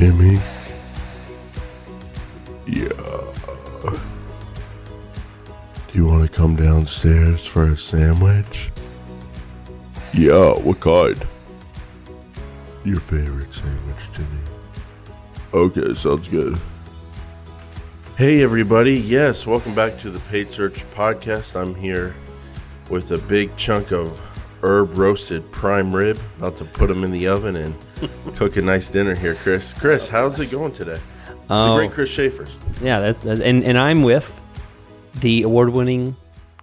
Jimmy? Yeah. Do you want to come downstairs for a sandwich? Yeah, what kind? Your favorite sandwich, Jimmy. Okay, sounds good. Hey everybody, yes, welcome back to the Paid Search Podcast. I'm here with a big chunk of herb roasted prime rib, about to put them in the oven and cook a nice dinner here, Chris. Chris, how's it going today? The great Chris Schaefer's. Yeah, and I'm with the award-winning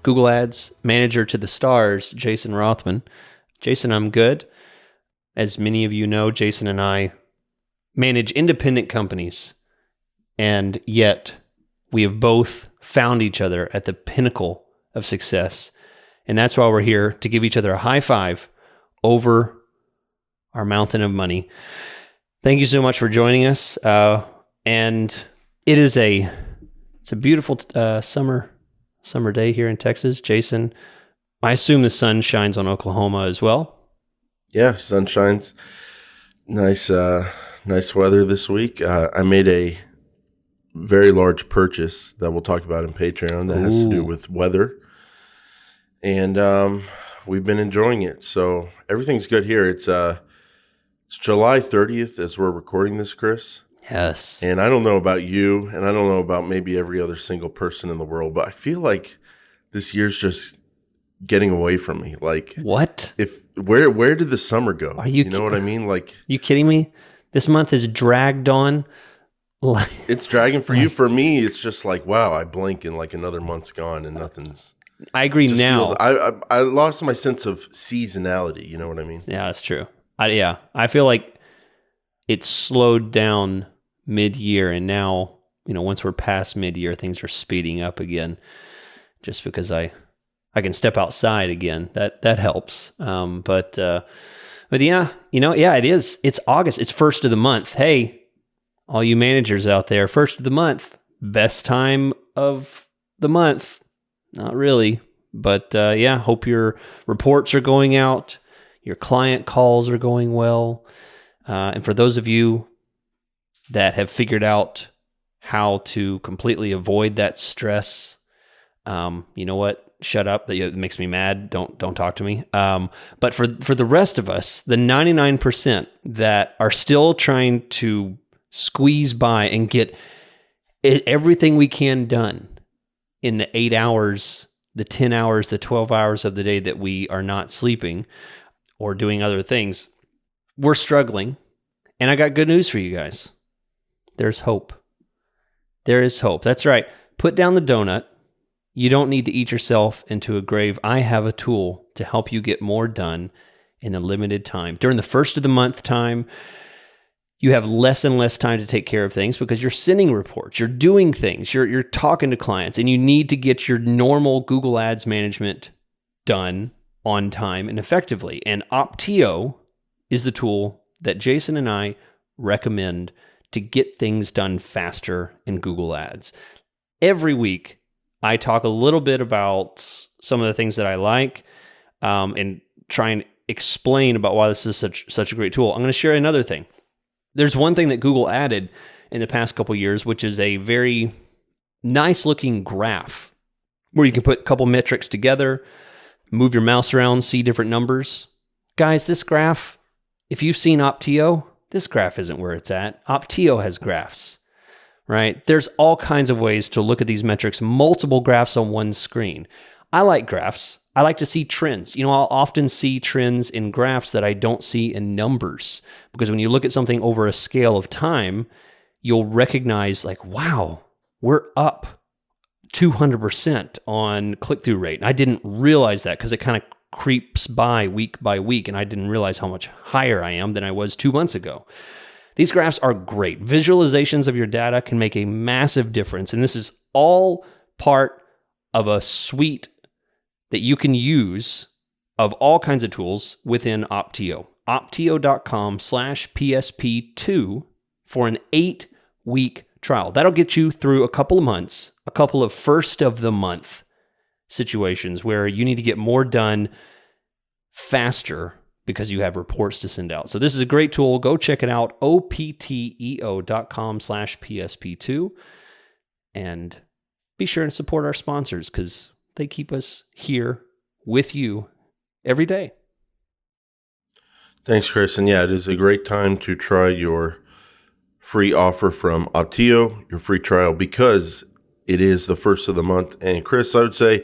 Google Ads manager to the stars, Jason Rothman. Jason, I'm good. As many of you know, Jason and I manage independent companies, and yet we have both found each other at the pinnacle of success. And that's why we're here, to give each other a high five over our mountain of money. Thank you so much for joining us. And it's a beautiful summer day here in Texas. Jason, I assume the sun shines on Oklahoma as well. Yeah, sun shines. Nice weather this week. I made a very large purchase that we'll talk about in Patreon that has to do with weather. And we've been enjoying it. So everything's good here. It's July 30th as we're recording this, Chris. Yes. And I don't know about you, and I don't know about maybe every other single person in the world, but I feel like this year's just getting away from me. Like, what? Where did the summer go? Are you know what I mean? Like, you kidding me? This month is dragged on. It's dragging for you. For me, it's just like, wow, I blink and like another month's gone and nothing's. I agree now. I lost my sense of seasonality. You know what I mean? Yeah, that's true. I feel like it slowed down mid-year, and now, once we're past mid-year, things are speeding up again. Just because I can step outside again, that helps. But yeah, it is. It's August. It's first of the month. Hey, all you managers out there, first of the month, best time of the month. Not really, but hope your reports are going out, your client calls are going well, and for those of you that have figured out how to completely avoid that stress, you know what? Shut up. That makes me mad. Don't talk to me. But for the rest of us, the 99% that are still trying to squeeze by and get everything we can done in the 8 hours, the 10 hours, the 12 hours of the day that we are not sleeping or doing other things, we're struggling. And I got good news for you guys. There's hope. There is hope. That's right. Put down the donut. You don't need to eat yourself into a grave. I have a tool to help you get more done in a limited time. During the first of the month time, you have less and less time to take care of things because you're sending reports, you're doing things, you're talking to clients, and you need to get your normal Google Ads management done on time and effectively. And Optio is the tool that Jason and I recommend to get things done faster in Google Ads. Every week, I talk a little bit about some of the things that I like and try and explain about why this is such a great tool. I'm going to share another thing. There's one thing that Google added in the past couple years, which is a very nice looking graph where you can put a couple metrics together, move your mouse around, see different numbers. Guys, this graph, if you've seen Optio, this graph isn't where it's at. Optio has graphs, right? There's all kinds of ways to look at these metrics, multiple graphs on one screen. I like graphs. I like to see trends. I'll often see trends in graphs that I don't see in numbers, because when you look at something over a scale of time, you'll recognize like, wow, we're up 200% on click-through rate. And I didn't realize that because it kind of creeps by week, and I didn't realize how much higher I am than I was 2 months ago. These graphs are great. Visualizations of your data can make a massive difference, and this is all part of a suite that you can use of all kinds of tools within Optio. Optio.com/PSP2 for an 8-week trial. That'll get you through a couple of months, a couple of first of the month situations where you need to get more done faster because you have reports to send out. So this is a great tool. Go check it out, opteo.com/PSP2. And be sure and support our sponsors because they keep us here with you every day. Thanks, Chris. And yeah, it is a great time to try your free offer from Opteo, your free trial, because it is the first of the month. And Chris, I would say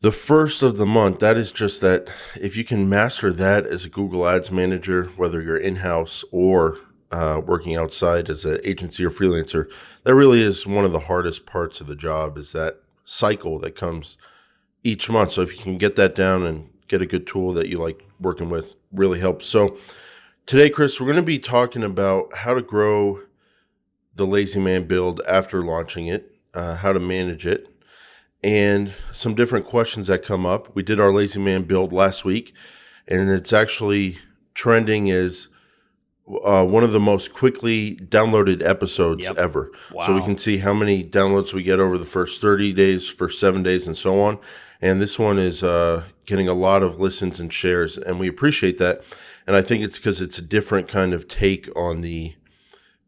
the first of the month, that is just that if you can master that as a Google Ads manager, whether you're in-house or working outside as an agency or freelancer, that really is one of the hardest parts of the job, is that cycle that comes each month. So if you can get that down and get a good tool that you like working with, really helps. So today, Chris, we're going to be talking about how to grow the Lazy Man build after launching it, how to manage it, and some different questions that come up. We did our Lazy Man build last week, and it's actually trending as one of the most quickly downloaded episodes ever. Wow. So we can see how many downloads we get over the first 30 days, first 7 days, and so on. And this one is getting a lot of listens and shares, and we appreciate that. And I think it's because it's a different kind of take on the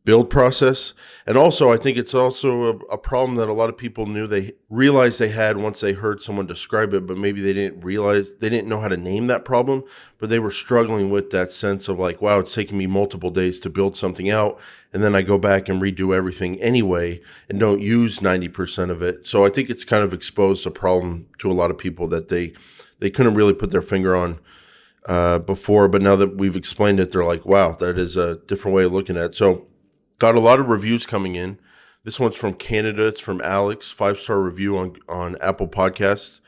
build process. And also, I think it's also a problem that a lot of people knew they realized they had once they heard someone describe it, but maybe they didn't know how to name that problem, but they were struggling with that sense of like, wow, it's taking me multiple days to build something out. And then I go back and redo everything anyway and don't use 90% of it. So I think it's kind of exposed a problem to a lot of people that they couldn't really put their finger on before. But now that we've explained it, they're like, wow, that is a different way of looking at it. So got a lot of reviews coming in. This one's from Canada. It's from Alex, 5-star review on Apple Podcasts.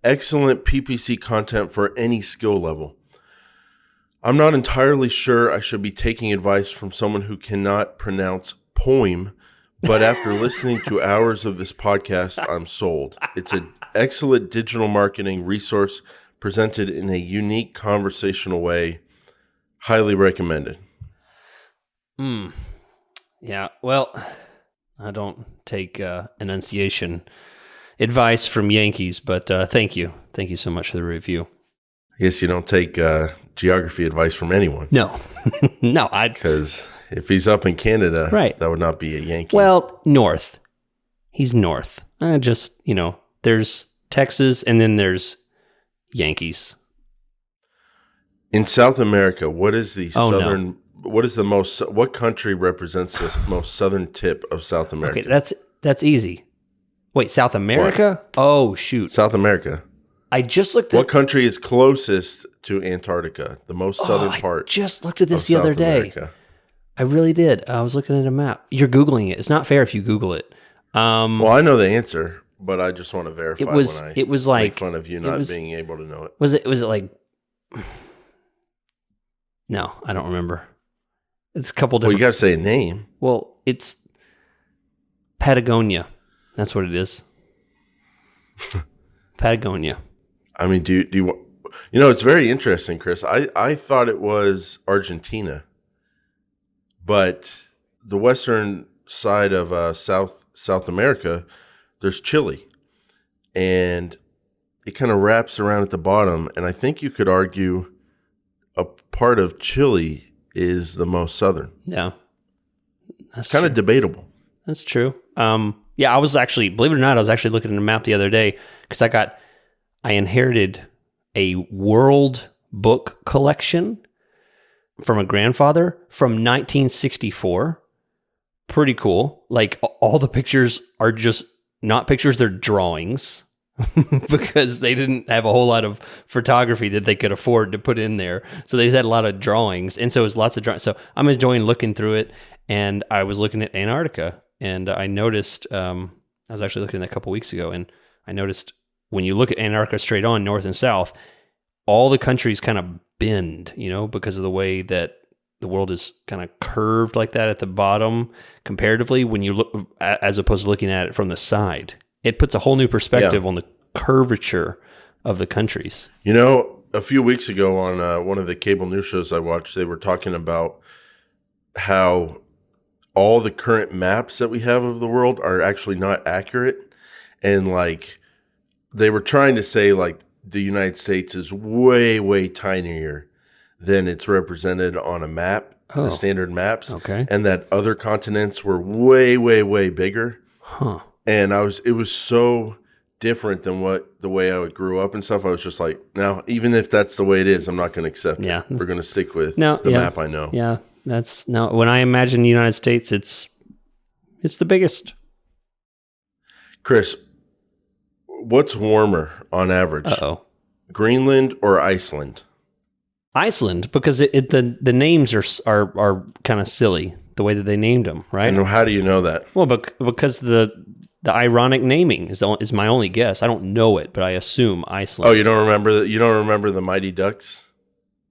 Excellent PPC content for any skill level. I'm not entirely sure I should be taking advice from someone who cannot pronounce poem, but after listening to hours of this podcast, I'm sold. It's an excellent digital marketing resource presented in a unique conversational way. Highly recommended. Yeah, well, I don't take enunciation advice from Yankees, but thank you. Thank you so much for the review. I guess you don't take geography advice from anyone. No, no. Because if he's up in Canada, right, that would not be a Yankee. Well, north. He's north. There's Texas and then there's Yankees. In South America, what is the southern... No. What country represents the most southern tip of South America? Okay, that's easy. Wait, South America? What? Oh, shoot. South America. I just looked at... What country is closest to Antarctica? The most southern part. I just looked at this the other day. America. I really did. I was looking at a map. You're Googling it. It's not fair if you Google it. Well, I know the answer, but I just want to verify it was like, make fun of you not being able to know it. Was it like... No, I don't remember. It's a couple different... Well, you got to say a name. Well, it's Patagonia. That's what it is. Patagonia. I mean, do you it's very interesting, Chris. I thought it was Argentina, but the western side of South America, there's Chile, and it kind of wraps around at the bottom. And I think you could argue a part of Chile is the most southern. Yeah. That's kind of debatable. That's true. Yeah, I was actually, believe it or not, I was actually looking at a map the other day because I inherited a world book collection from a grandfather from 1964. Pretty cool. Like all the pictures are just not pictures, they're drawings. Because they didn't have a whole lot of photography that they could afford to put in there. So they had a lot of drawings. And so it was lots of drawings. So I'm enjoying looking through it. And I was looking at Antarctica. And I noticed, I was actually looking at that a couple weeks ago. And I noticed when you look at Antarctica straight on, north and south, all the countries kind of bend, because of the way that the world is kind of curved like that at the bottom comparatively when you look, as opposed to looking at it from the side. It puts a whole new perspective on the curvature of the countries. A few weeks ago on one of the cable news shows I watched, they were talking about how all the current maps that we have of the world are actually not accurate. And like they were trying to say like the United States is way, way tinier than it's represented on a map, the standard maps. Okay. And that other continents were way, way, way bigger. Huh. And it was so different than the way I grew up and stuff. I was just like, now, even if that's the way it is, I'm not going to accept it. We're going to stick with the map I know. Yeah. When I imagine the United States, it's the biggest. Chris, what's warmer on average? Greenland or Iceland? Iceland, because the names are kind of silly the way that they named them, right? And how do you know that? Well, because the ironic naming is my only guess. I don't know it, but I assume Iceland. Oh, you don't remember the Mighty Ducks,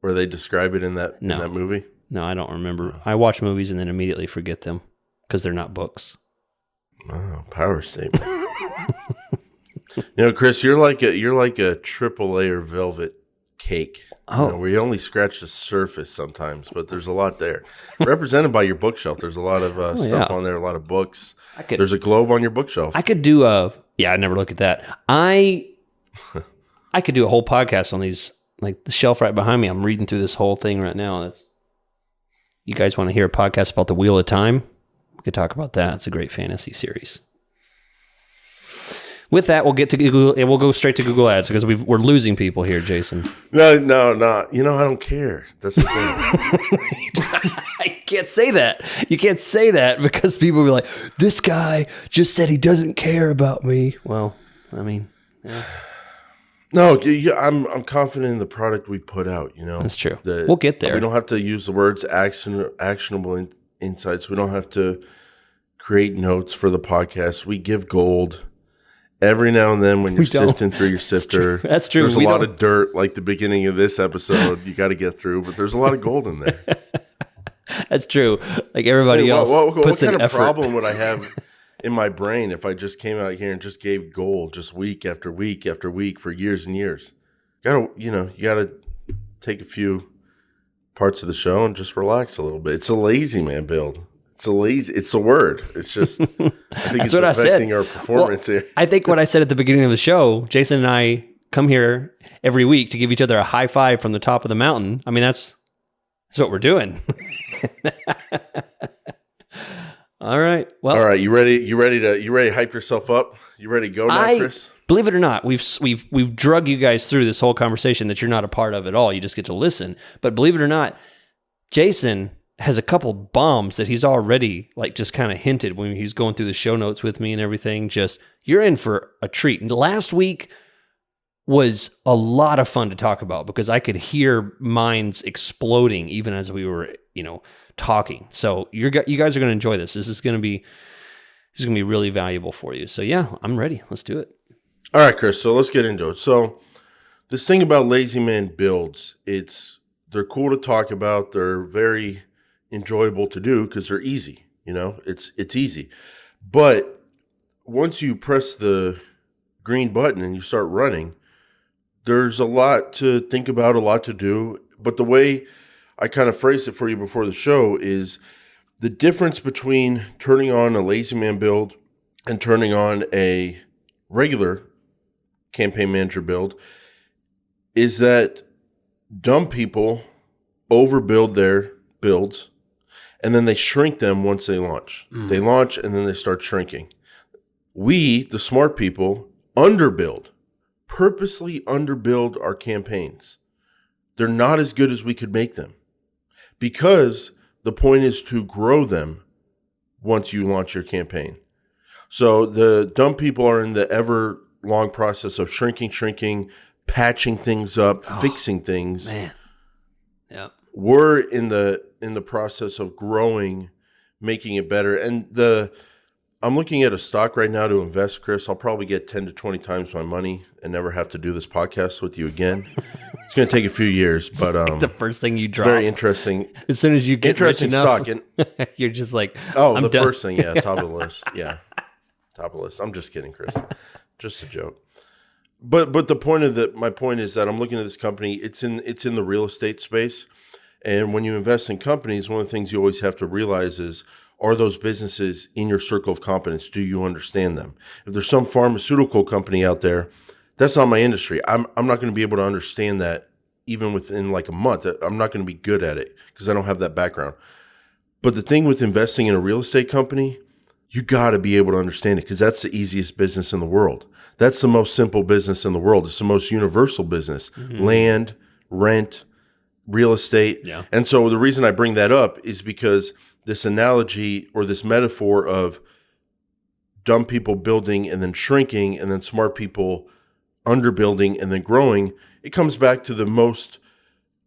where they describe it in that movie? No, I don't remember. I watch movies and then immediately forget them because they're not books. Oh, power statement. Chris, you're like a triple layer velvet cake. Where you only scratch the surface sometimes, but there's a lot there. Represented by your bookshelf, there's a lot of stuff on there, a lot of books. There's a globe on your bookshelf. I could do I never look at that. I could do a whole podcast on these, like the shelf right behind me. I'm reading through this whole thing right now. You guys want to hear a podcast about the Wheel of Time? We could talk about that. It's a great fantasy series. With that, we'll get to Google, and we'll go straight to Google Ads because we're losing people here, Jason. No. I don't care. That's the thing. I can't say that. You can't say that because people will be like, this guy just said he doesn't care about me. Well, I mean, yeah. No, I'm confident in the product we put out. That's true. We'll get there. We don't have to use the words actionable insights. We don't have to create notes for the podcast. We give gold. Every now and then when you're sifting through your sifter, that's true. There's a lot of dirt, like the beginning of this episode, you got to get through, but there's a lot of gold in there. That's true. Like everybody else puts in effort. What kind of problem would I have in my brain if I just came out here and just gave gold just week after week after week for years and years? You got to take a few parts of the show and just relax a little bit. It's a lazy man build. It's a word. It's just, I think it's affecting our performance here. I think what I said at the beginning of the show, Jason and I come here every week to give each other a high five from the top of the mountain. I mean, that's what we're doing. All right. Well, all right. You ready to hype yourself up? You ready to go now, Chris? Believe it or not, we've drug you guys through this whole conversation that you're not a part of at all. You just get to listen. But believe it or not, Jason has a couple bombs that he's already just kind of hinted when he's going through the show notes with me and everything. Just, you're in for a treat. And last week was a lot of fun to talk about because I could hear minds exploding even as we were, talking. So you guys are going to enjoy this. This is going to be really valuable for you. So yeah, I'm ready. Let's do it. All right, Chris. So let's get into it. So this thing about lazy man builds, they're cool to talk about. They're very enjoyable to do because they're easy. It's easy. But once you press the green button and you start running, there's a lot to think about, a lot to do. But the way I kind of phrased it for you before the show is the difference between turning on a lazy man build and turning on a regular campaign manager build is that dumb people overbuild their builds and then they shrink them once they launch. They launch and then they start shrinking. We, the smart people, purposely underbuild our campaigns. They're not as good as we could make them because the point is to grow them once you launch your campaign. So the dumb people are in the ever long process of shrinking, patching things up, fixing things. Man. Yeah. We're in the process of growing, making it better. And I'm looking at a stock right now to invest, Chris. I'll probably get 10 to 20 times my money and never have to do this podcast with you again. It's going to take a few years, but the first thing you drop. Very interesting. As soon as you get interesting rich enough, stock. And, you're just like, I'm done. First thing, yeah, top of the list. Yeah, top of the list. I'm just kidding, Chris. Just a joke. But my point is that I'm looking at this company. It's in the real estate space. And when you invest in companies, one of the things you always have to realize is, are those businesses in your circle of competence? Do you understand them? If there's some pharmaceutical company out there That's not my industry. I'm not going to be able to understand that even within like a month. I'm not going to be good at it because I don't have that background. But the thing with investing in a real estate company, you got to be able to understand it because that's the easiest business in the world. That's the most simple business in the world. It's the most universal business. Land, rent, real estate. Yeah. And so the reason I bring that up is because this analogy or this metaphor of dumb people building and then shrinking and then smart people underbuilding and then growing, it comes back to the most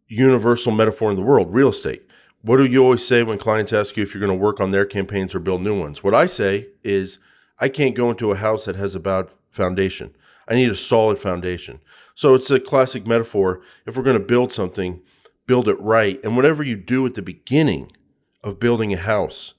universal metaphor in the world, real estate. What do you always say when clients ask you if you're going to work on their campaigns or build new ones? What I say is, I can't go into a house that has a bad foundation. I need a solid foundation. So it's a classic metaphor. If we're going to build something, build it right. And whatever you do at the beginning of building a house,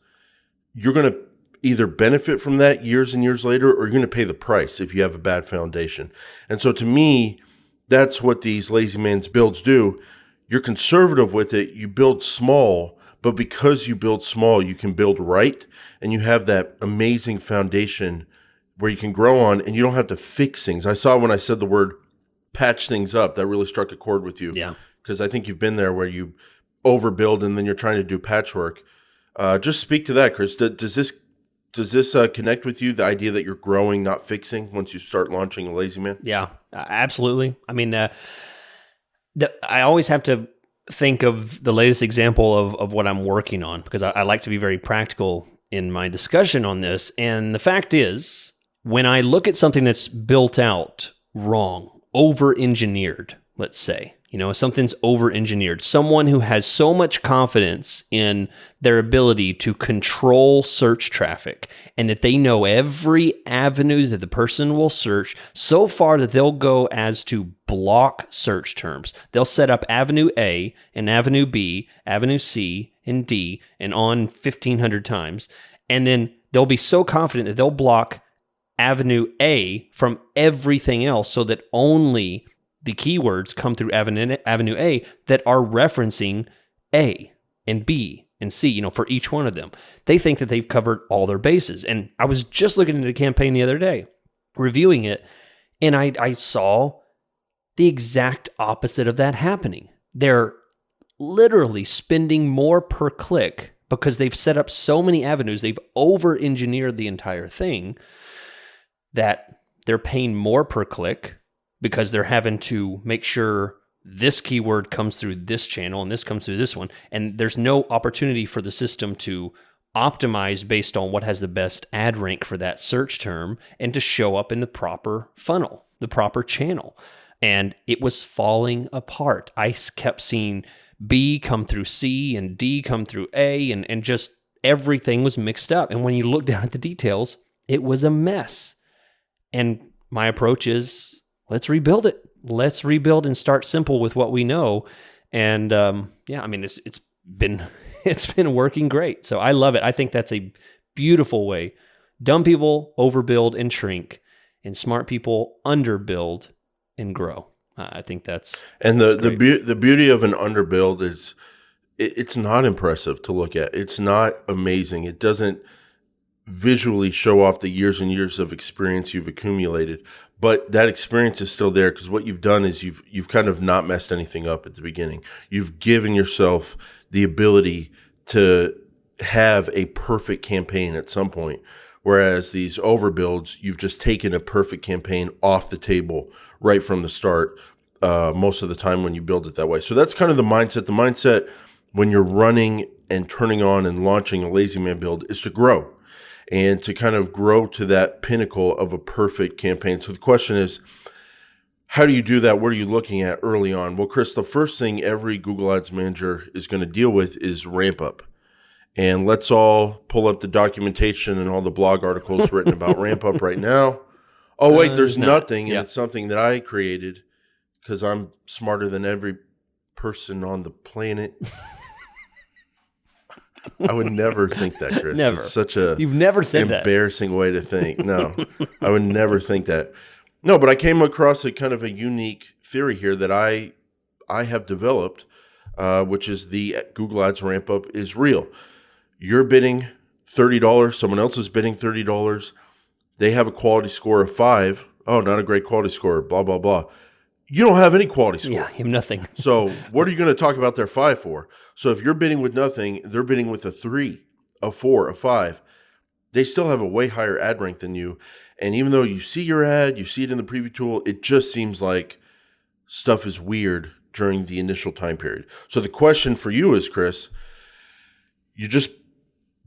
you're going to either benefit from that years and years later, or you're going to pay the price if you have a bad foundation. And so to me, that's what these lazy man's builds do. You're conservative with it. You build small, but because you build small, you can build right. And you have that amazing foundation where you can grow on and you don't have to fix things. I saw when I said the word patch things up, that really struck a chord with you. Yeah. Because I think you've been there where you overbuild and then you're trying to do patchwork. Just speak to that, Chris. Does this connect with you, the idea that you're growing, not fixing, once you start launching a lazy man? Yeah, absolutely. I mean, I always have to think of the latest example of what I'm working on because I like to be very practical in my discussion on this. And the fact is, when I look at something that's built out wrong, over-engineered, let's say, something's over-engineered, someone who has so much confidence in their ability to control search traffic and that they know every avenue that the person will search so far that they'll go as to block search terms. They'll set up Avenue A and Avenue B, Avenue C and D, and on 1,500 times. And then they'll be so confident that they'll block Avenue A from everything else so that only the keywords come through Avenue A that are referencing A and B and C, for each one of them. They think that they've covered all their bases. And I was just looking at a campaign the other day, reviewing it, and I saw the exact opposite of that happening. They're literally spending more per click because they've set up so many avenues. They've over-engineered the entire thing that they're paying more per click because they're having to make sure this keyword comes through this channel and this comes through this one. And there's no opportunity for the system to optimize based on what has the best ad rank for that search term and to show up in the proper funnel, the proper channel. And it was falling apart. I kept seeing B come through C and D come through A, and just everything was mixed up. And when you look down at the details, it was a mess. And my approach is, let's rebuild it. Let's rebuild and start simple with what we know. And it's been working great. So I love it. I think that's a beautiful way. Dumb people overbuild and shrink, and smart people underbuild and grow. I think that's the beauty of an underbuild is it's not impressive to look at. It's not amazing. It doesn't visually show off the years and years of experience you've accumulated, but that experience is still there because what you've done is you've kind of not messed anything up at the beginning. You've given yourself the ability to have a perfect campaign at some point, whereas these overbuilds, you've just taken a perfect campaign off the table right from the start, most of the time when you build it that way. So that's kind of the mindset. The mindset when you're running and turning on and launching a lazy man build is to grow and to kind of grow to that pinnacle of a perfect campaign. So the question is, how do you do that? What are you looking at early on? Well, Chris, the first thing every Google Ads manager is going to deal with is ramp up. And let's all pull up the documentation and all the blog articles written about ramp up right now. Oh, wait, there's nothing. And it's something that I created because I'm smarter than every person on the planet. I would never think that, Chris. Never. It's such a You've never said embarrassing way to think. No, I would never think that. No, but I came across a kind of a unique theory here that I have developed, which is the Google Ads ramp up is real. You're bidding $30. Someone else is bidding $30. They have a quality score of 5 oh, not a great quality score, blah, blah, blah. You don't have any quality score. Yeah, you have nothing. So what are you going to talk about their 5 for? So if you're bidding with nothing, they're bidding with a 3, a 4, a 5. They still have a way higher ad rank than you. And even though you see your ad, you see it in the preview tool, it just seems like stuff is weird during the initial time period. So the question for you is, Chris, you just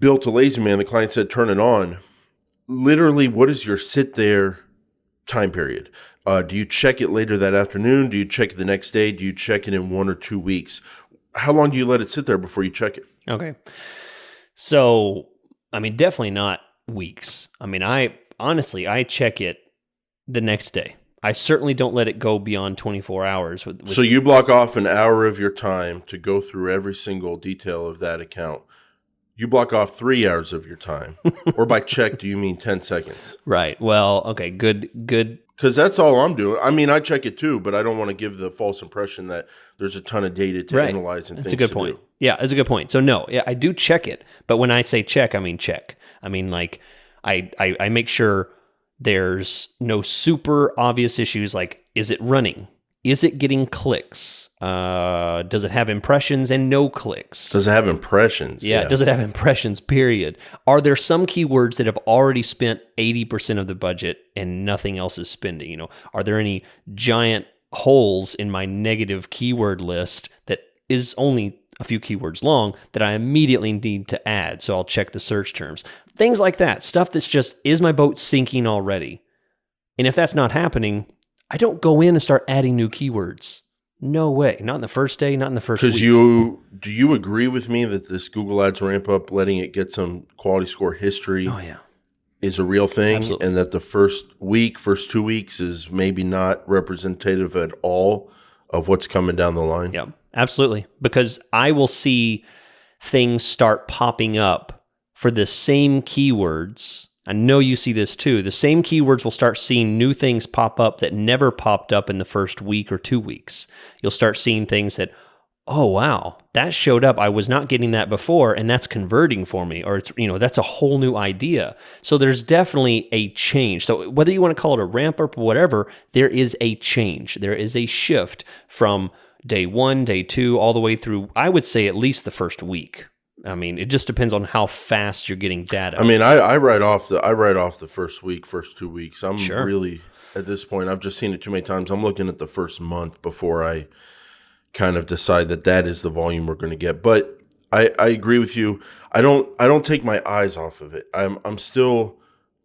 built a Lazy Man. The client said, turn it on. Literally, what is your sit there time period? Do you check it later that afternoon? Do you check it the next day? Do you check it in 1 or 2 weeks? How long do you let it sit there before you check it? Okay. So, I mean, definitely not weeks. I mean, I check it the next day. I certainly don't let it go beyond 24 hours. So you block off an hour of your time to go through every single detail of that account. You block off 3 hours of your time. Or by check, do you mean 10 seconds? Right. Well, okay, good. Because that's all I'm doing. I mean, I check it too, but I don't want to give the false impression that there's a ton of data to analyze and that's things to do. That's a good point. Yeah, that's a good point. So no, yeah, I do check it. But when I say check, I mean check. I mean, like, I make sure there's no super obvious issues like, is it running? Is it getting clicks? Does it have impressions and no clicks? Does it have impressions? Yeah. Does it have impressions, period? Are there some keywords that have already spent 80% of the budget and nothing else is spending? You know, are there any giant holes in my negative keyword list that is only a few keywords long that I immediately need to add? So I'll check the search terms. Things like that. Stuff that's just, is my boat sinking already? And if that's not happening, I don't go in and start adding new keywords. No way. Not in the first day, not in the first week. Because do you agree with me that this Google Ads ramp up, letting it get some quality score history is a real thing? Absolutely. And that the first week, first 2 weeks is maybe not representative at all of what's coming down the line? Yeah, absolutely. Because I will see things start popping up for the same keywords. I know you see this too. The same keywords will start seeing new things pop up that never popped up in the first week or 2 weeks. You'll start seeing things that, oh, wow, that showed up. I was not getting that before, and that's converting for me. Or it's, that's a whole new idea. So there's definitely a change. So whether you want to call it a ramp up or whatever, there is a change. There is a shift from day 1, day 2, all the way through, I would say, at least the first week. I mean, it just depends on how fast you're getting data. I mean, I write off the first week, first 2 weeks. I'm Sure. really, at this point, I've just seen it too many times. I'm looking at the first month before I kind of decide that is the volume we're going to get. But I agree with you. I don't take my eyes off of it. I'm still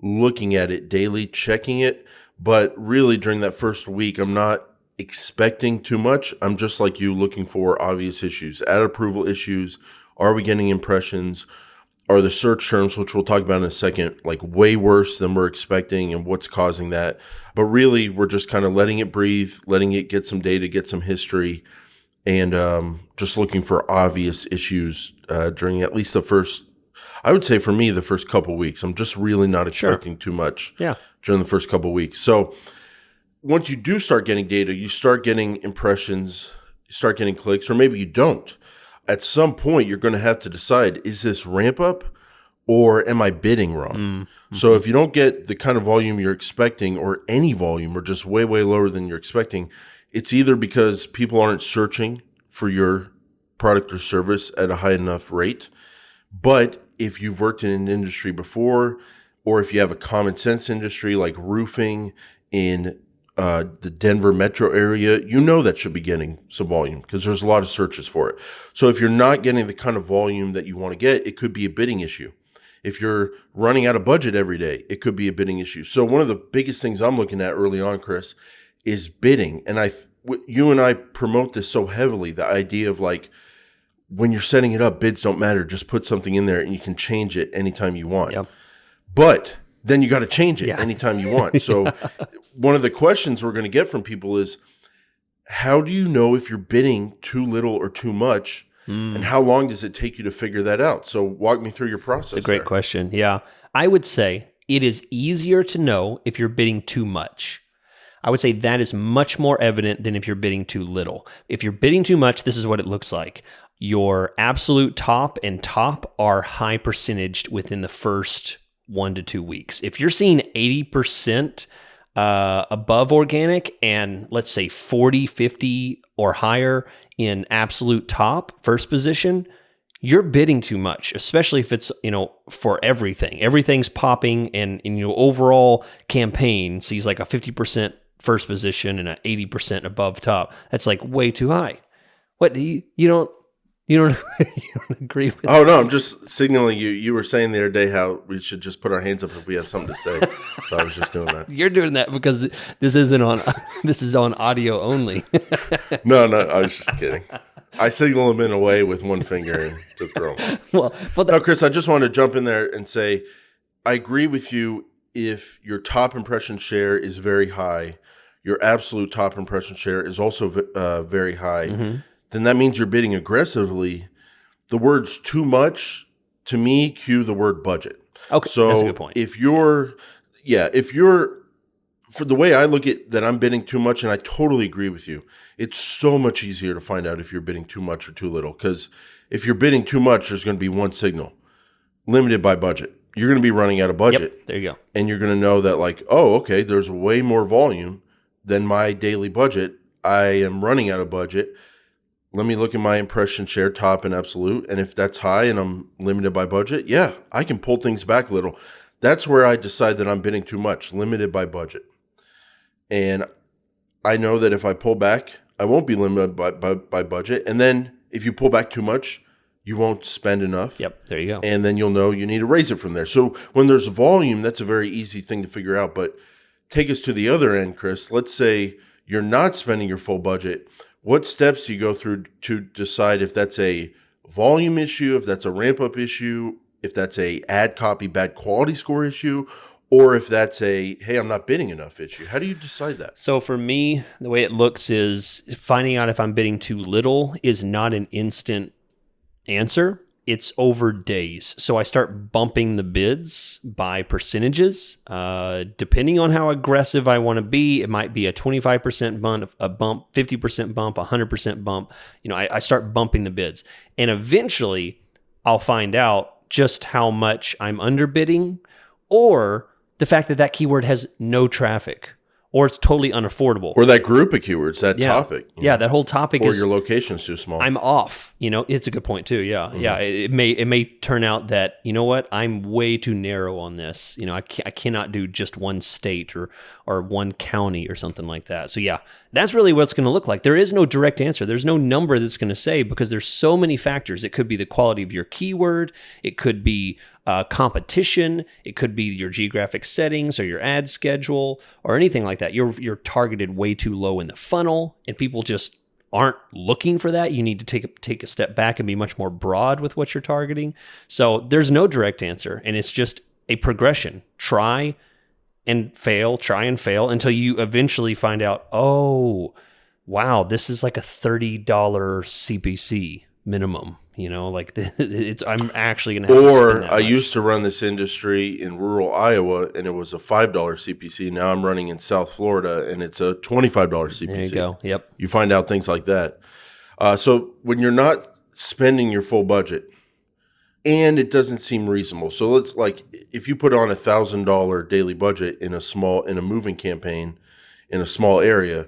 looking at it daily, checking it. But really, during that first week, I'm not expecting too much. I'm just like you, looking for obvious issues, ad approval issues. Are we getting impressions? Are the search terms, which we'll talk about in a second, like way worse than we're expecting, and what's causing that? But really, we're just kind of letting it breathe, letting it get some data, get some history, and just looking for obvious issues during at least the first, I would say for me, the first couple weeks. I'm just really not expecting too much during the first couple weeks. So once you do start getting data, you start getting impressions, you start getting clicks, or maybe you don't. At some point, you're going to have to decide, is this ramp up or am I bidding wrong? Mm-hmm. So if you don't get the kind of volume you're expecting, or any volume, or just way, way lower than you're expecting, it's either because people aren't searching for your product or service at a high enough rate. But if you've worked in an industry before, or if you have a common sense industry like roofing in the Denver metro area, that should be getting some volume because there's a lot of searches for it. So if you're not getting the kind of volume that you want to get, it could be a bidding issue. If you're running out of budget every day, it could be a bidding issue. So one of the biggest things I'm looking at early on, Chris, is bidding. And you and I promote this so heavily, the idea of like, when you're setting it up, bids don't matter. Just put something in there and you can change it anytime you want. Yep. But then you got to change it anytime you want. So one of the questions we're going to get from people is, how do you know if you're bidding too little or too much? And how long does it take you to figure that out? So walk me through your process. It's a great question. Yeah. I would say it is easier to know if you're bidding too much. I would say that is much more evident than if you're bidding too little. If you're bidding too much, this is what it looks like. Your absolute top and top are high percentaged within the first 1 to 2 weeks. If you're seeing 80%, above organic and let's say 40, 50 or higher in absolute top first position, you're bidding too much, especially if it's, for everything. Everything's popping and your overall campaign sees like a 50% first position and an 80% above top. That's like way too high. What do you don't you don't agree with Oh, no, I'm just signaling you. You were saying the other day how we should just put our hands up if we have something to say. So I was just doing that. You're doing that because this is on audio only. No, I was just kidding. I signal them in a way with one finger and to throw them. Well, No, Chris, I just want to jump in there and say I agree with you if your top impression share is very high, your absolute top impression share is also very high, then that means you're bidding aggressively. The words too much, to me, cue the word budget. Okay, so that's a good point. If you're, for the way I look at that, I'm bidding too much, and I totally agree with you. It's so much easier to find out if you're bidding too much or too little, because if you're bidding too much, there's going to be one signal, limited by budget. You're going to be running out of budget. Yep, there you go. And you're going to know that like, oh, okay, there's way more volume than my daily budget. I am running out of budget. Let me look at my impression share, top and absolute. And if that's high and I'm limited by budget, yeah, I can pull things back a little. That's where I decide that I'm bidding too much, limited by budget. And I know that if I pull back, I won't be limited by budget. And then if you pull back too much, you won't spend enough. Yep, there you go. And then you'll know you need to raise it from there. So when there's volume, that's a very easy thing to figure out. But take us to the other end, Chris. Let's say you're not spending your full budget. What steps do you go through to decide if that's a volume issue, if that's a ramp-up issue, if that's a ad copy bad quality score issue, or if that's a, hey, I'm not bidding enough issue? How do you decide that? So for me, the way it looks is finding out if I'm bidding too little is not an instant answer. It's over days. So I start bumping the bids by percentages. Depending on how aggressive I want to be, it might be a 25% bump, a bump, 50% bump, 100% bump. I start bumping the bids. And eventually I'll find out just how much I'm underbidding, or the fact that keyword has no traffic, or it's totally unaffordable. Or that group of keywords, that topic. Yeah, that whole topic or your location's too small. I'm off. It's a good point too. Yeah. Mm-hmm. Yeah. It may turn out that, you know what, I'm way too narrow on this. I cannot do just one state or one county or something like that. So yeah, that's really what it's going to look like. There is no direct answer. There's no number that's going to say, because there's so many factors. It could be the quality of your keyword. It could be competition. It could be your geographic settings or your ad schedule or anything like that. You're targeted way too low in the funnel, and people just aren't looking for that. You need to take a step back and be much more broad with what you're targeting. So there's no direct answer, and it's just a progression. Try and fail until you eventually find out, oh, wow, this is like a $30 CPC minimum. I'm actually going to have to spend that I much. used to run this industry in rural Iowa, and it was a $5 CPC. Now I'm running in South Florida, and it's a $25 CPC. There you go. Yep. You find out things like that. So when you're not spending your full budget, and it doesn't seem reasonable. So let's if you put on $1,000 daily budget in a moving campaign in a small area,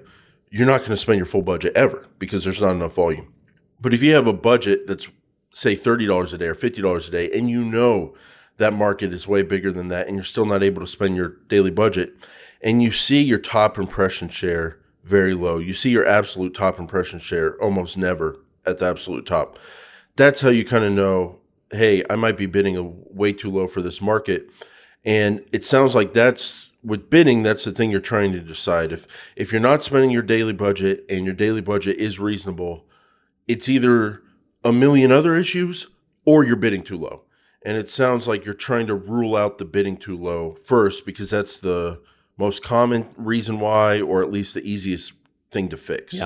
you're not going to spend your full budget ever, because there's not enough volume. But if you have a budget that's, say, $30 a day or $50 a day, and you know that market is way bigger than that, and you're still not able to spend your daily budget, and you see your top impression share very low, you see your absolute top impression share almost never at the absolute top, that's how you kind of know, hey, I might be bidding way too low for this market. And it sounds like with bidding, that's the thing you're trying to decide. If you're not spending your daily budget and your daily budget is reasonable, it's either a million other issues or you're bidding too low. And it sounds like you're trying to rule out the bidding too low first, because that's the most common reason why, or at least the easiest thing to fix.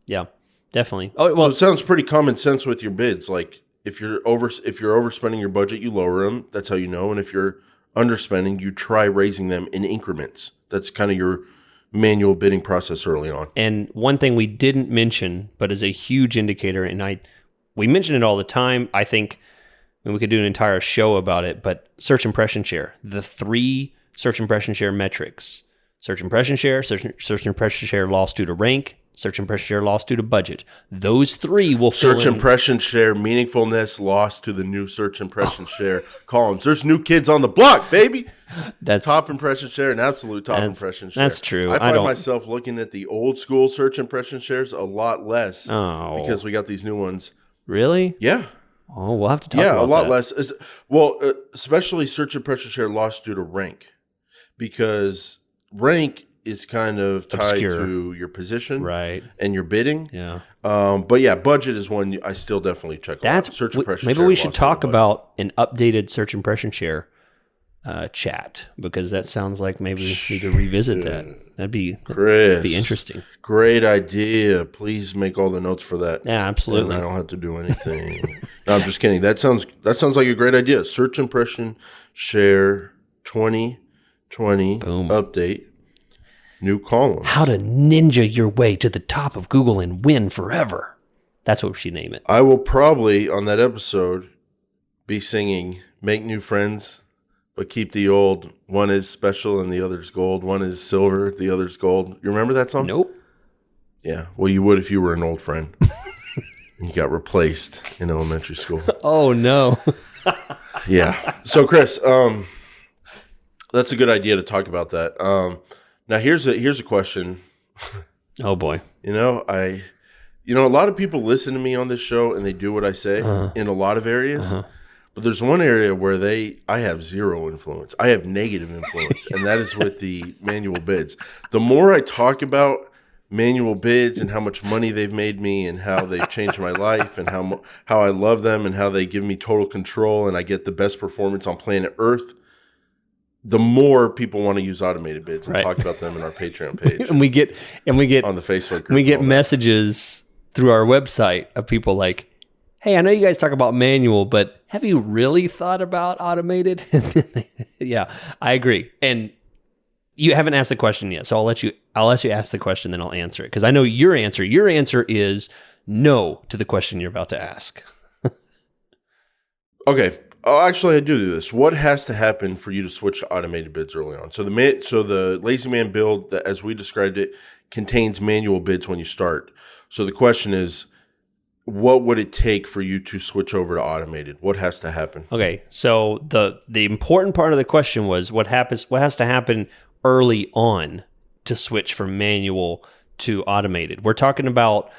Yeah, definitely. Oh, well, so it sounds pretty common sense with your bids. Like if you're overspending your budget, you lower them. That's how you know. And if you're underspending, you try raising them in increments. That's kind of your manual bidding process early on. And one thing we didn't mention, but is a huge indicator, and we mention it all the time. I think we could do an entire show about it, but search impression share, the 3 search impression share metrics, Search impression share, search impression share lost due to rank, search impression share lost due to budget. Those three will fill Search in. impression share meaningfulness lost to the new search impression share columns. There's new kids on the block, baby. That's Top impression share and absolute top impression share. That's true. I find myself looking at the old school search impression shares a lot less because we got these new ones. Really? Yeah. Oh, we'll have to talk about that. Yeah, a lot less. Well, especially search impression share lost due to rank, because rank is kind of tied Obscure. to your position, Right. and your bidding. Yeah. But yeah, budget is one I still definitely check. That's search impression. Maybe share we should lost talk due to budget. about an updated search impression share chat, because that sounds like maybe we need to revisit that. That'd be interesting. Great idea. Please make all the notes for that. Yeah, absolutely. And I don't have to do anything. No, I'm just kidding. That sounds like a great idea. Search impression share 2020 update. New column. How to ninja your way to the top of Google and win forever. That's what we should name it. I will probably on that episode be singing "Make New Friends." But keep the old. One is special and the other's gold. One is silver, the other's gold. You remember that song? Nope. Yeah. Well, you would if you were an old friend. And you got replaced in elementary school. Oh, no. Yeah. So, Chris, that's a good idea to talk about that. Now, here's a question. Oh, boy. A lot of people listen to me on this show and they do what I say in a lot of areas. But there's one area where I have zero influence. I have negative influence, and that is with the manual bids. The more I talk about manual bids and how much money they've made me and how they've changed my life and how I love them and how they give me total control and I get the best performance on planet Earth, the more people want to use automated bids and talk about them in our Patreon page. and we get on the Facebook group. We get messages through our website of people like, hey, I know you guys talk about manual, but have you really thought about automated? Yeah, I agree. And you haven't asked the question yet, so I'll let you ask the question, then I'll answer it, because I know your answer. Your answer is no to the question you're about to ask. Okay. Oh, actually, I do this. What has to happen for you to switch to automated bids early on? So the Lazy Man build, that, as we described it, contains manual bids when you start. So the question is, what would it take for you to switch over to automated? What has to happen? Okay, so the important part of the question was what has to happen early on to switch from manual to automated. We're talking about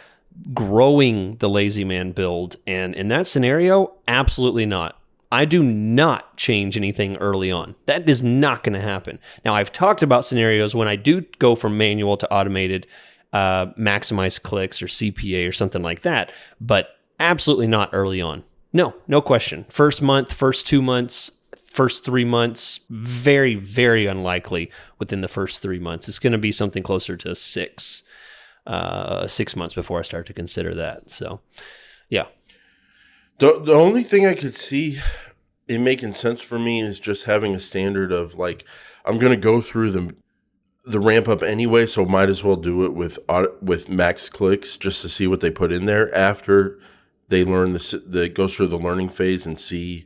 growing the Lazy Man build, and in that scenario, absolutely not. I do not change anything early on. That is not going to happen. Now, I've talked about scenarios when I do go from manual to automated, maximize clicks or CPA or something like that, but absolutely not early on. No question. First month, first 2 months, first 3 months, very, very unlikely within the first 3 months. It's going to be something closer to 6 months before I start to consider that. So, yeah. The only thing I could see it making sense for me is just having a standard of like, I'm going to go through the ramp up anyway, so might as well do it with max clicks just to see what they put in there after they learn go through the learning phase and see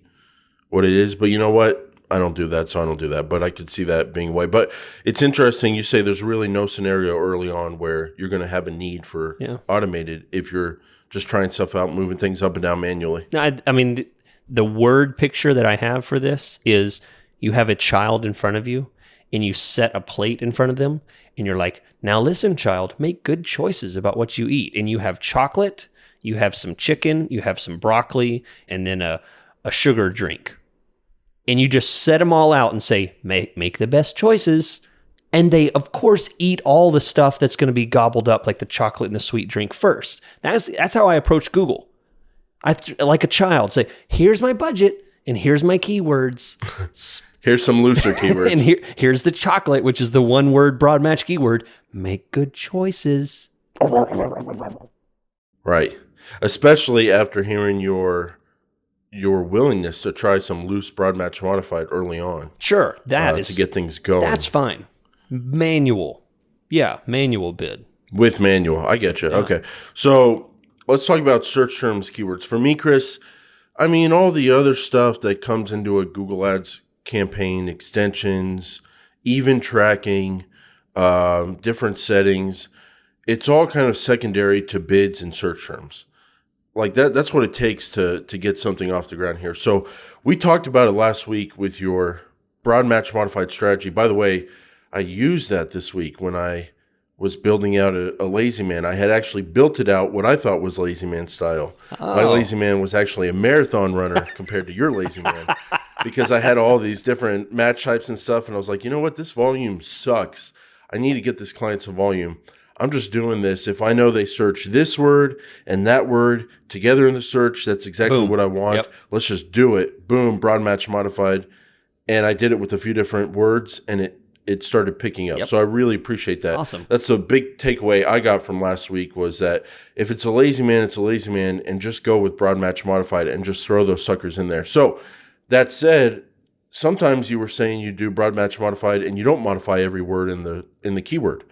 what it is. But you know what? I don't do that, so I don't do that. But I could see that being a way. But it's interesting. You say there's really no scenario early on where you're going to have a need for automated if you're just trying stuff out, moving things up and down manually. I mean, the word picture that I have for this is you have a child in front of you and you set a plate in front of them and you're like, now listen, child, make good choices about what you eat. And you have chocolate, you have some chicken, you have some broccoli, and then a sugar drink. And you just set them all out and say, make the best choices. And they, of course, eat all the stuff that's going to be gobbled up, like the chocolate and the sweet drink first. That's how I approach Google. Like a child, say, here's my budget, and here's my keywords. Here's some looser keywords. And here's the chocolate, which is the one-word broad match keyword. Make good choices. Right. Especially after hearing your willingness to try some loose broad match modified early on. Sure, that is to get things going. That's fine. Manual. Yeah, manual bid. With manual. I get you. Yeah. Okay. So let's talk about search terms keywords. For me, Chris, I mean, all the other stuff that comes into a Google Ads campaign, extensions, even tracking, different settings. It's all kind of secondary to bids and search terms. Like that's what it takes to get something off the ground here. So we talked about it last week with your broad match modified strategy. By the way, I used that this week when I was building out a lazy man. I had actually built it out what I thought was lazy man style. Oh. My lazy man was actually a marathon runner compared to your lazy man, because I had all these different match types and stuff. And I was like, you know what? This volume sucks. I need to get this client some volume. I'm just doing this. If I know they search this word and that word together in the search, that's exactly what I want. Yep. Let's just do it. Boom, broad match modified. And I did it with a few different words, and it started picking up. Yep. So I really appreciate that. Awesome. That's a big takeaway I got from last week, was that if it's a lazy man, it's a lazy man, and just go with broad match modified and just throw those suckers in there. So that said, sometimes you were saying you do broad match modified and you don't modify every word in the keyword.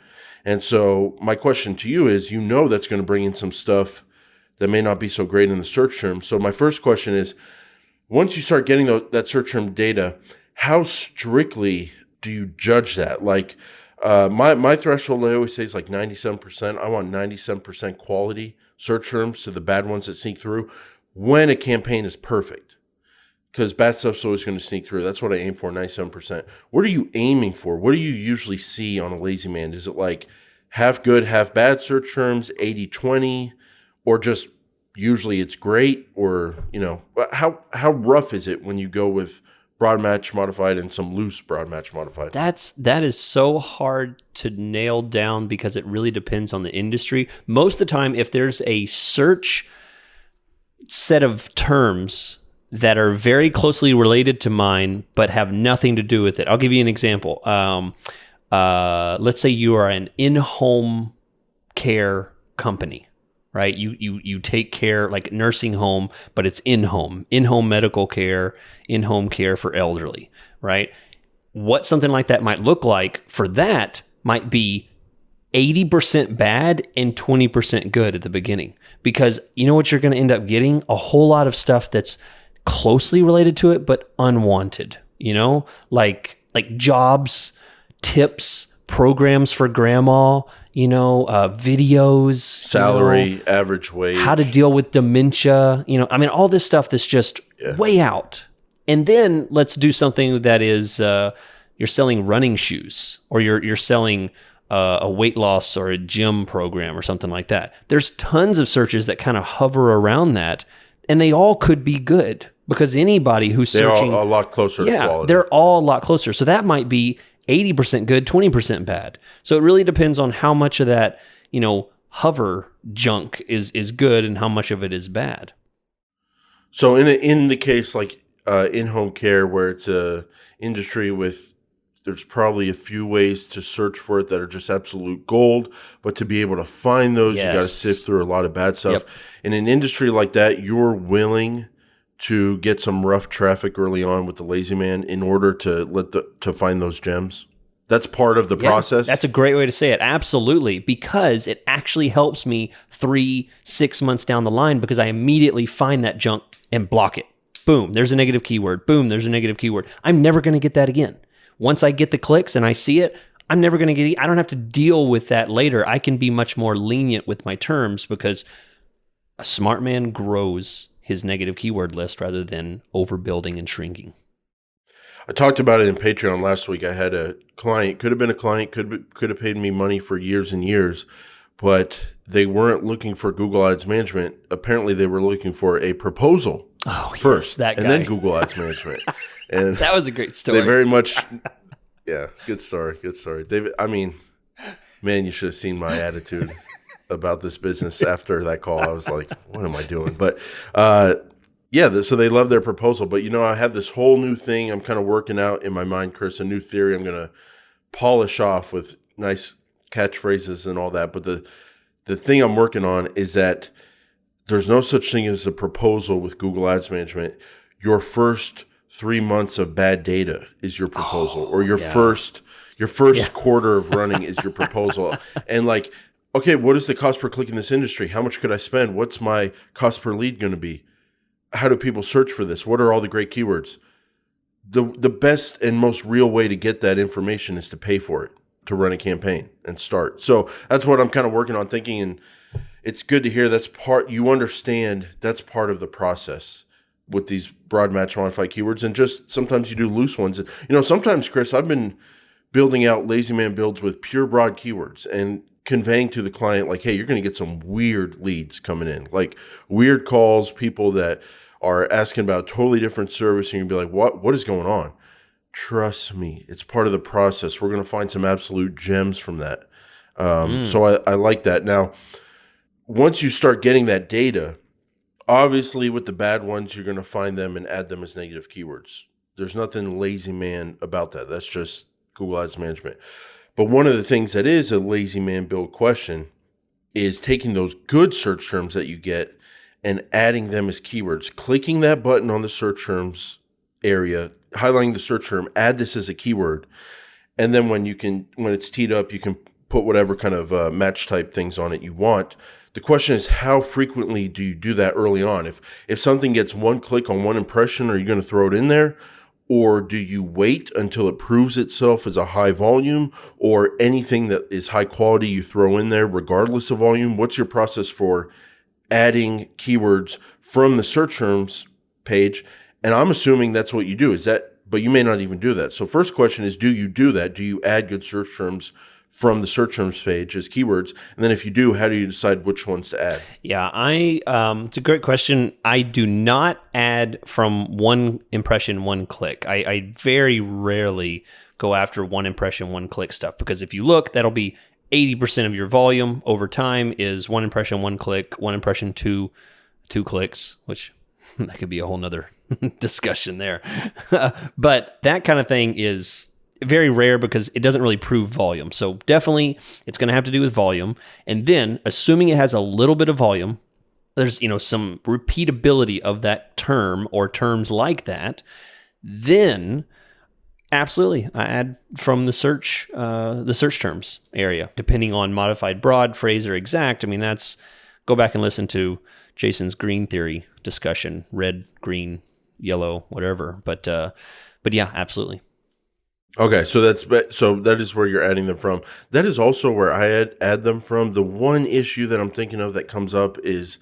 And so my question to you is, that's going to bring in some stuff that may not be so great in the search term. So my first question is, once you start getting that search term data, how strictly do you judge that? Like my threshold, I always say, is like 97%. I want 97% quality search terms to the bad ones that sneak through when a campaign is perfect. Because bad stuff's always going to sneak through. That's what I aim for, 97%. What are you aiming for? What do you usually see on a lazy man? Is it like half good, half bad search terms, 80-20, or just usually it's great? Or, how rough is it when you go with broad match modified and some loose broad match modified? That is so hard to nail down, because it really depends on the industry. Most of the time, if there's a search set of terms that are very closely related to mine but have nothing to do with it. I'll give you an example. Let's say you are an in-home care company, right? You take care, like nursing home, but it's in-home medical care, in-home care for elderly, right? What something like that might look like for that might be 80% bad and 20% good at the beginning, because you know what you're going to end up getting? A whole lot of stuff that's closely related to it, but unwanted, like jobs, tips, programs for grandma, videos, salary, average wage, how to deal with dementia, all this stuff that's just way out. And then let's do something that is, you're selling running shoes, or you're selling a weight loss or a gym program or something like that. There's tons of searches that kind of hover around that, and they all could be good, because anybody who's searching, they're all a lot closer to quality. They're all a lot closer. So that might be 80% good, 20% bad. So it really depends on how much of that, hover junk is good and how much of it is bad. So in the case like in-home care, where it's a industry with, there's probably a few ways to search for it that are just absolute gold, but to be able to find those, you got to sift through a lot of bad stuff. Yep. In an industry like that, you're willing to get some rough traffic early on with the lazy man in order to find those gems. That's part of the process. That's a great way to say it. Absolutely. Because it actually helps me 3-6 months down the line, because I immediately find that junk and block it. Boom, there's a negative keyword. Boom, there's a negative keyword. I'm never going to get that again. Once I get the clicks and I see it, I'm never going to get it. I don't have to deal with that later. I can be much more lenient with my terms, because a smart man grows his negative keyword list rather than overbuilding and shrinking. I talked about it in Patreon last week. I had a client, could have been a client, could have paid me money for years and years, but they weren't looking for Google Ads Management. Apparently, they were looking for a proposal first, that guy. And then Google Ads Management. And that was a great story. They very much, good story. Man, you should have seen my attitude about this business after that call. I was like, what am I doing? But so they love their proposal. But, I have this whole new thing I'm kind of working out in my mind, Chris, a new theory I'm going to polish off with nice catchphrases and all that. But the thing I'm working on is that there's no such thing as a proposal with Google Ads Management. Your first 3 months of bad data is your proposal, or your first quarter of running is your proposal. And like, okay, what is the cost per click in this industry? How much could I spend? What's my cost per lead going to be? How do people search for this? What are all the great keywords? The best and most real way to get that information is to pay for it. to run a campaign and start. So that's what I'm kind of working on thinking, and it's good to hear you understand that's part of the process with these broad match modified keywords, and just sometimes you do loose ones. Sometimes, Chris, I've been building out lazy man builds with pure broad keywords and conveying to the client, like, hey, you're going to get some weird leads coming in, like weird calls, people that are asking about a totally different service, and you'll be like, what is going on? Trust me, it's part of the process. We're going to find some absolute gems from that. So I like that. Now, once you start getting that data, obviously with the bad ones, you're going to find them and add them as negative keywords. There's nothing lazy man about that. That's just Google Ads management. But one of the things that is a lazy man build question is taking those good search terms that you get and adding them as keywords. Clicking that button on the search terms area, highlighting the search term, add this as a keyword. And then when it's teed up, you can put whatever kind of match type things on it you want. The question is, how frequently do you do that early on? If something gets one click on one impression, are you going to throw it in there? Or do you wait until it proves itself as a high volume, or anything that is high quality you throw in there regardless of volume? What's your process for adding keywords from the search terms page? And I'm assuming that's what you do. But you may not even do that. So first question is, do you do that? Do you add good search terms from the search terms page as keywords? And then if you do, how do you decide which ones to add? Yeah, it's a great question. I do not add from one impression, one click. I very rarely go after one impression, one click stuff, because if you look, that'll be 80% of your volume over time is one impression, one click, one impression, two clicks, which that could be a whole nother discussion there. But that kind of thing is very rare because it doesn't really prove volume. So definitely it's going to have to do with volume. And then assuming it has a little bit of volume, there's, some repeatability of that term or terms like that, then absolutely I add from the search terms area, depending on modified, broad, phrase, or exact. I mean, go back and listen to Jason's green theory discussion, red, green, yellow, whatever. But yeah, absolutely. Okay, so that is where you're adding them from. That is also where I add them from. The one issue that I'm thinking of that comes up is,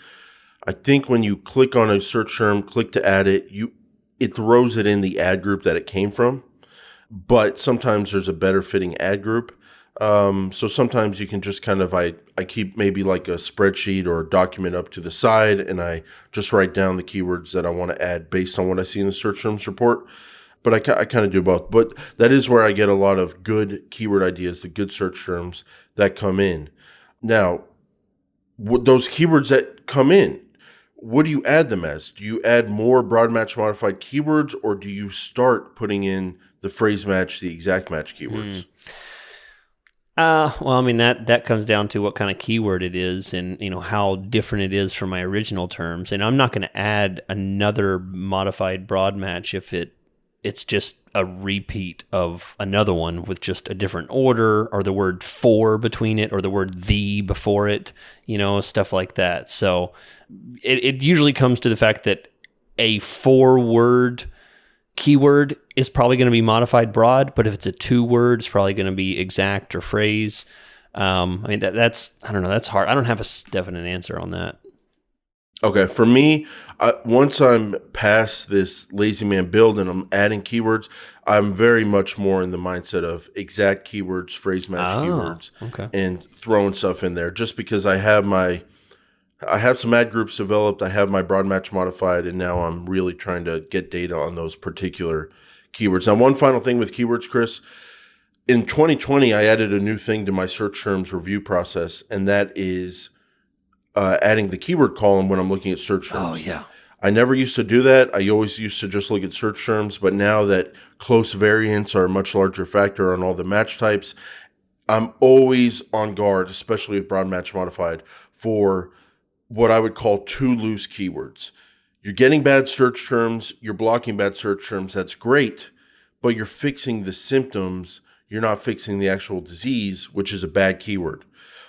I think when you click on a search term, click to add it, it throws it in the ad group that it came from. But sometimes there's a better fitting ad group. So sometimes you can just kind of, I keep maybe like a spreadsheet or a document up to the side, and I just write down the keywords that I want to add based on what I see in the search terms report. But I kind of do both. But that is where I get a lot of good keyword ideas, the good search terms that come in. Now, those keywords that come in, what do you add them as? Do you add more broad match modified keywords, or do you start putting in the phrase match, the exact match keywords? Well, I mean, that comes down to what kind of keyword it is and, how different it is from my original terms. And I'm not going to add another modified broad match if it's just a repeat of another one with just a different order, or the word for between it, or the word the before it, stuff like that. So it usually comes to the fact that a 4-word keyword is probably going to be modified broad, but if it's a 2-word, it's probably going to be exact or phrase. I mean, that's, I don't know, that's hard. I don't have a definite answer on that. Okay, for me, once I'm past this lazy man build and I'm adding keywords, I'm very much more in the mindset of exact keywords, phrase match keywords, okay, and throwing stuff in there. Just because I have some ad groups developed, I have my broad match modified, and now I'm really trying to get data on those particular keywords. Now, one final thing with keywords, Chris. In 2020, I added a new thing to my search terms review process, and that is adding the keyword column when I'm looking at search terms. Oh, yeah. I never used to do that. I always used to just look at search terms, but now that close variants are a much larger factor on all the match types, I'm always on guard, especially with broad match modified, for what I would call too loose keywords. You're getting bad search terms, you're blocking bad search terms, that's great, but you're fixing the symptoms, you're not fixing the actual disease, which is a bad keyword.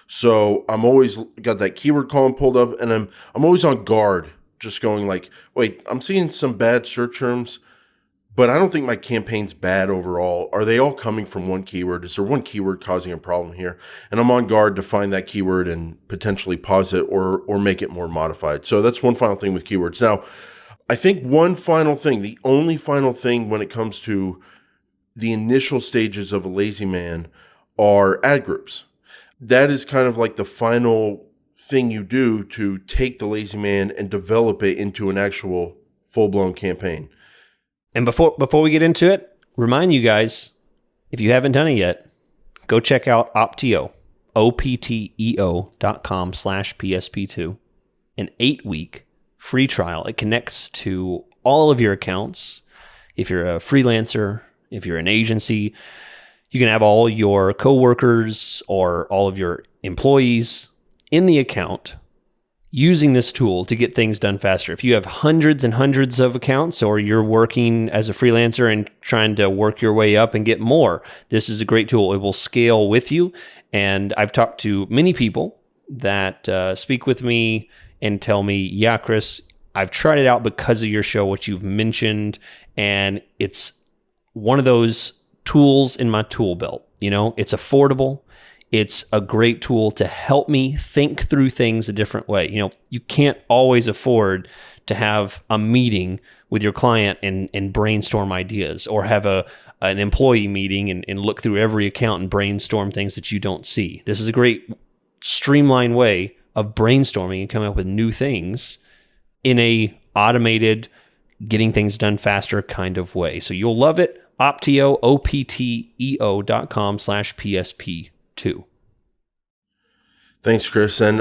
So I'm always got that keyword column pulled up, and I'm always on guard, just going like, wait, I'm seeing some bad search terms, but I don't think my campaign's bad overall. Are they all coming from one keyword? Is there one keyword causing a problem here? And I'm on guard to find that keyword and potentially pause it or make it more modified. So that's one final thing with keywords. Now, I think one final thing, the only final thing when it comes to the initial stages of a lazy man are ad groups. That is kind of like the final thing you do to take the lazy man and develop it into an actual full-blown campaign. And before we get into it, remind you guys, if you haven't done it yet, go check out Opteo, opteo.com/PSP2, an 8-week free trial. It connects to all of your accounts. If you're a freelancer, if you're an agency, you can have all your coworkers or all of your employees in the account using this tool to get things done faster. If you have hundreds and hundreds of accounts, or you're working as a freelancer and trying to work your way up and get more, this is a great tool. It will scale with you. And I've talked to many people that speak with me and tell me, yeah, Chris, I've tried it out because of your show, what you've mentioned, and it's one of those tools in my tool belt. You know, it's affordable. It's a great tool to help me think through things a different way. You know, you can't always afford to have a meeting with your client and brainstorm ideas, or have an employee meeting and look through every account and brainstorm things that you don't see. This is a great streamlined way of brainstorming and coming up with new things in a automated, getting things done faster kind of way. So you'll love it. Opteo, opteo.com/PSP2. Thanks, Chris. And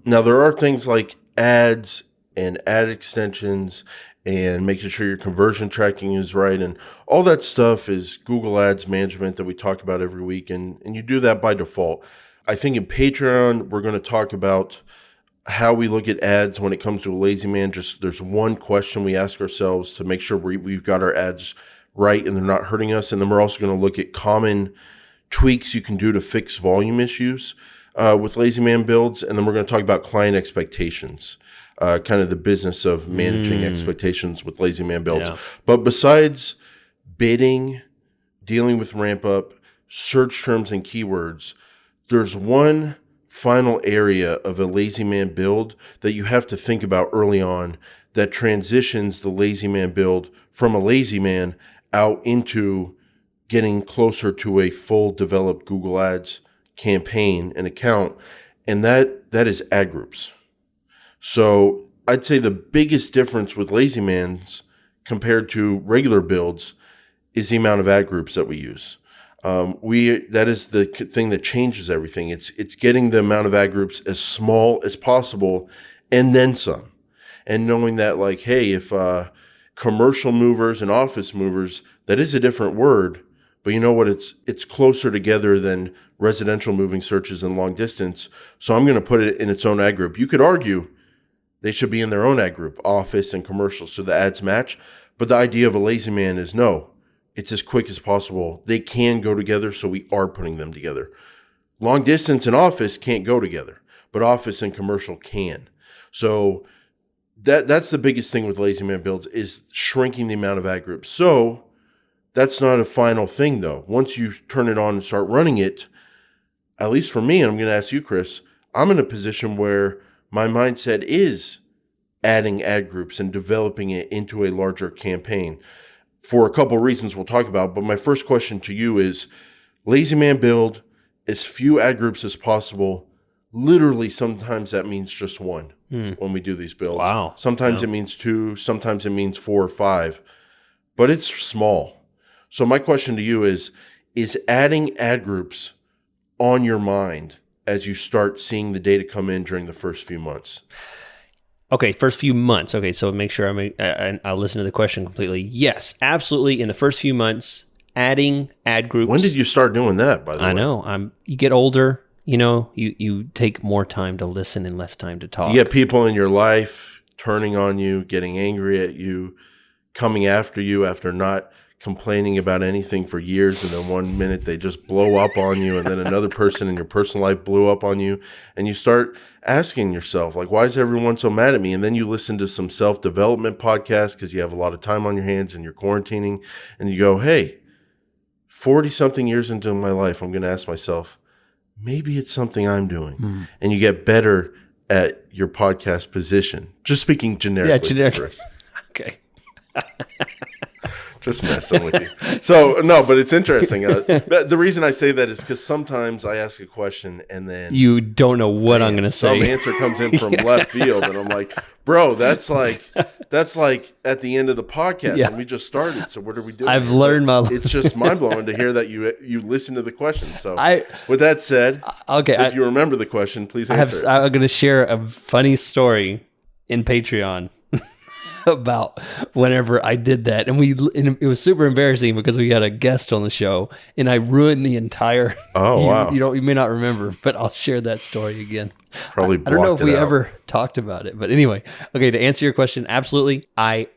now there are things like ads and ad extensions and making sure your conversion tracking is right. And all that stuff is Google Ads management that we talk about every week. And you do that by default. I think in Patreon, we're going to talk about how we look at ads when it comes to a lazy man. Just there's one question we ask ourselves to make sure we've got our ads right and they're not hurting us. And then we're also going to look at common tweaks you can do to fix volume issues with lazy man builds. And then we're going to talk about client expectations, kind of the business of managing expectations with lazy man builds. Yeah. But besides bidding, dealing with ramp up, search terms and keywords, there's one final area of a lazy man build that you have to think about early on that transitions the lazy man build from a lazy man out into getting closer to a full developed Google Ads campaign and account, and that is ad groups. So I'd say the biggest difference with lazy mans compared to regular builds is the amount of ad groups that we use. That is the thing that changes everything. It's getting the amount of ad groups as small as possible and then some. And knowing that, like, hey, if commercial movers and office movers, that is a different word, but you know what? It's closer together than residential moving searches and long distance. So I'm going to put it in its own ad group. You could argue they should be in their own ad group, office and commercial, so the ads match. But the idea of a lazy man is no, it's as quick as possible. They can go together, so we are putting them together. Long distance and office can't go together, but office and commercial can. So that's the biggest thing with lazy man builds, is shrinking the amount of ad groups. So that's not a final thing, though. Once you turn it on and start running it, at least for me, and I'm going to ask you, Chris, I'm in a position where my mindset is adding ad groups and developing it into a larger campaign for a couple of reasons we'll talk about. But my first question to you is, lazy man build as few ad groups as possible. Literally, sometimes that means just one when we do these builds. Wow. Sometimes it means 2, sometimes it means 4 or 5, but it's small. So my question to you is adding ad groups on your mind as you start seeing the data come in during the first few months? Okay, first few months. Okay, so make sure I listen to the question completely. Yes, absolutely. In the first few months, adding ad groups. When did you start doing that, by the way? I know. You get older. You know, you take more time to listen and less time to talk. You get people in your life turning on you, getting angry at you, coming after you after not complaining about anything for years, and then one minute they just blow up on you, and then another person in your personal life blew up on you, and you start asking yourself, like, why is everyone so mad at me? And then you listen to some self-development podcasts because you have a lot of time on your hands and you're quarantining, and you go, hey, 40-something years into my life, I'm going to ask myself, maybe it's something I'm doing. And you get better at your podcast position. Just speaking generically. Yeah, generic. Okay. Just messing with you. So, no, but it's interesting. The reason I say that is because sometimes I ask a question and then you don't know what I'm going to say. Some answer comes in from left field, and I'm like, bro, that's like at the end of the podcast, and we just started. So what are we doing? I've learned my lesson. It's just mind blowing to hear that you listen to the question. So, with that said, if you remember the question, please answer. I'm going to share a funny story in Patreon about whenever I did that, and it was super embarrassing because we had a guest on the show, and I ruined the entire. Oh wow! You may not remember, but I'll share that story again. Probably. I don't know if we ever talked about it, but anyway. Okay, to answer your question, absolutely, I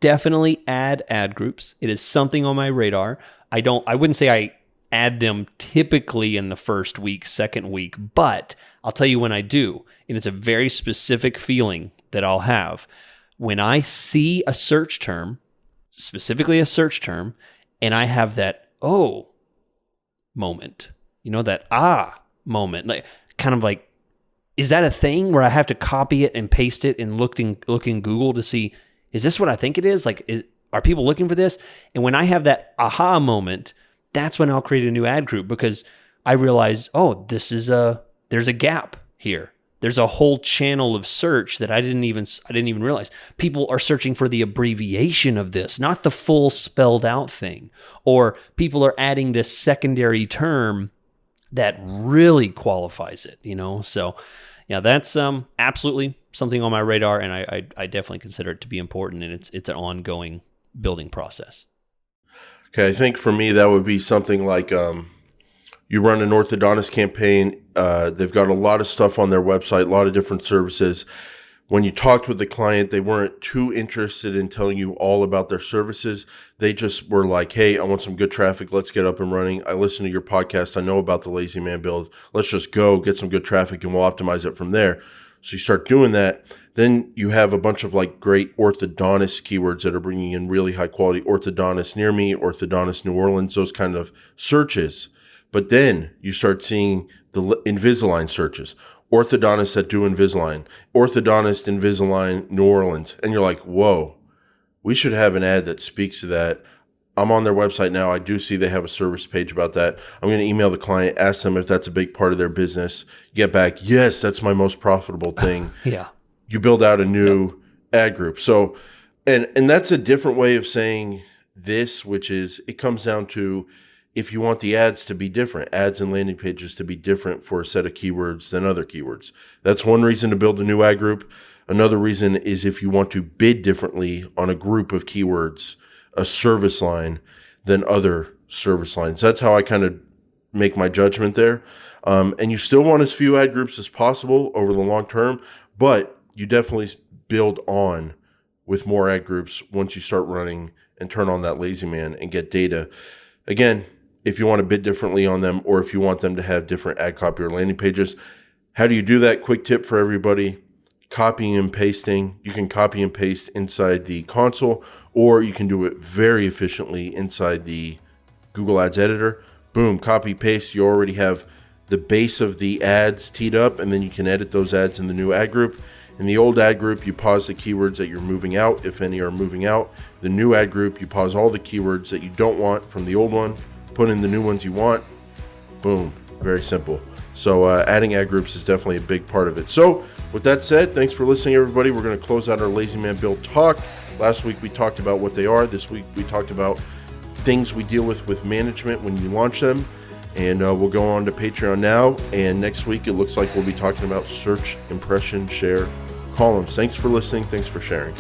definitely add ad groups. It is something on my radar. I wouldn't say I add them typically in the first week, second week, but I'll tell you when I do, and it's a very specific feeling that I'll have. When I see a search term, specifically a search term, and I have that moment, that moment, like kind of like, is that a thing where I have to copy it and paste it and look in Google to see, is this what I think it is? Like, are people looking for this? And when I have that aha moment, that's when I'll create a new ad group, because I realize, there's a gap here. There's a whole channel of search that I didn't even realize. People are searching for the abbreviation of this, not the full spelled out thing. Or people are adding this secondary term that really qualifies it, So, yeah, that's absolutely something on my radar, and I definitely consider it to be important, and it's an ongoing building process. Okay, I think for me that would be something like you run an orthodontist campaign. They've got a lot of stuff on their website, a lot of different services. When you talked with the client, they weren't too interested in telling you all about their services. They just were like, hey, I want some good traffic. Let's get up and running. I listen to your podcast. I know about the Lazy Man build. Let's just go get some good traffic and we'll optimize it from there. So you start doing that. Then you have a bunch of like great orthodontist keywords that are bringing in really high quality orthodontist near me, orthodontist New Orleans, those kind of searches. But then you start seeing the Invisalign searches, orthodontists that do Invisalign, orthodontist Invisalign New Orleans. And you're like, whoa, we should have an ad that speaks to that. I'm on their website now. I do see they have a service page about that. I'm going to email the client, ask them if that's a big part of their business. Get back, yes, that's my most profitable thing. Yeah. You build out a new ad group. So, and that's a different way of saying this, which is it comes down to, if you want the ads to be different, ads and landing pages to be different for a set of keywords than other keywords. That's one reason to build a new ad group. Another reason is if you want to bid differently on a group of keywords, a service line, than other service lines. That's how I kind of make my judgment there. And you still want as few ad groups as possible over the long term, but you definitely build on with more ad groups once you start running and turn on that lazy man and get data. Again, if you want to bid differently on them, or if you want them to have different ad copy or landing pages. How do you do that? Quick tip for everybody: copying and pasting. You can copy and paste inside the console, or you can do it very efficiently inside the Google Ads editor. Boom, copy, paste. You already have the base of the ads teed up, and then you can edit those ads in the new ad group. In the old ad group, you pause the keywords that you're moving out, if any are moving out. The new ad group, you pause all the keywords that you don't want from the old one, put in the new ones you want. Boom, very simple. So adding ad groups is definitely a big part of it. So with that said, thanks for listening, everybody. We're going to close out our Lazy Man Build talk. Last week we talked about what they are. This week we talked about things we deal with management when you launch them. And we'll go on to Patreon now. And next week it looks like we'll be talking about search, impression, share, columns. Thanks for listening. Thanks for sharing.